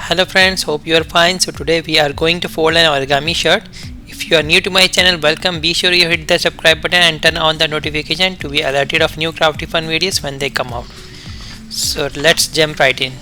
Hello friends, hope you are fine. So today we are going to fold an origami shirt. If you are new to my channel, welcome. Be sure you hit the subscribe button and turn on the notification to be alerted of new crafty fun videos when they come out. So let's jump right in.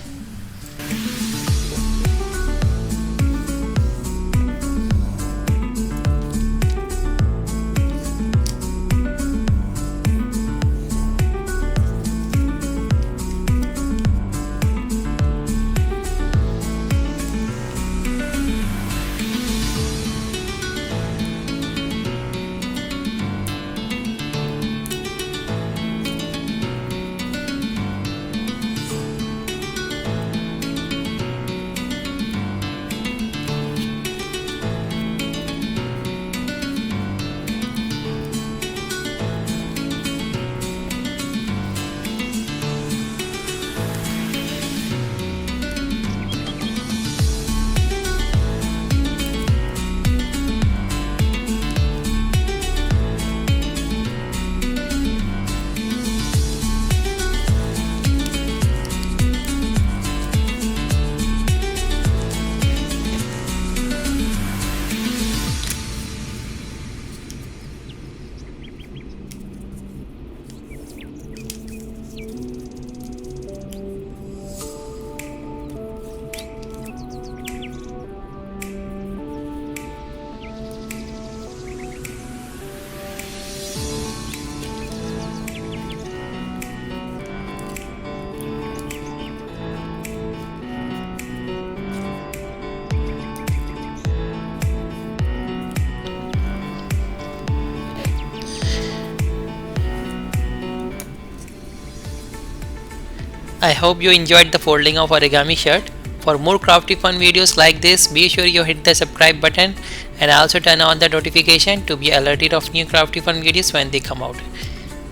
I hope you enjoyed the folding of origami shirt. For more crafty fun videos like this, be sure you hit the subscribe button and also turn on the notification to be alerted of new crafty fun videos when they come out.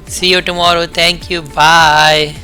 See you tomorrow. Thank you. Bye.